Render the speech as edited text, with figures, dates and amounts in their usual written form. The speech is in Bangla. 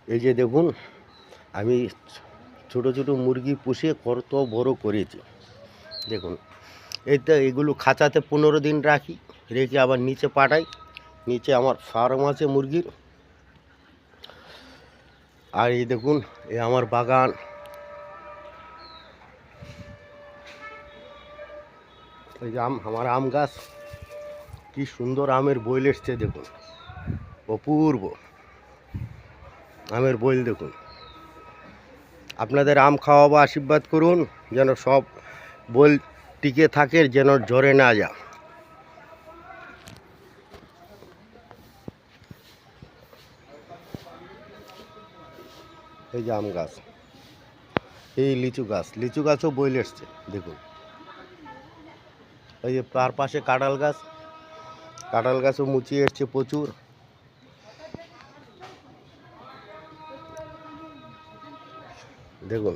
এই যে দেখুন, আমি ছোট ছোট মুরগি পুষে কত বড় করেছি দেখুন। এইটা এগুলো খাঁচাতে 15 দিন রাখি, রেখে আবার নিচে পাঠাই। নিচে আমার ফার্ম আছে মুরগির। আর এই দেখুন, এ আমার বাগান। এই যে আমার আম গাছ, কি সুন্দর আমের বইল এসছে দেখুন, অপূর্ব আমের বইল দেখুন। আপনাদের আম খাওয়াবো, আশীর্বাদ করুন যেন সব বইল টিকে থাকে, যেন ঝরে না যায়। এই যে আম গাছ, এই লিচু গাছও বইল এসছে দেখুন। এই যে তার পাশে কাঁঠাল গাছও মুচিয়ে এসছে প্রচুর। দেখুন।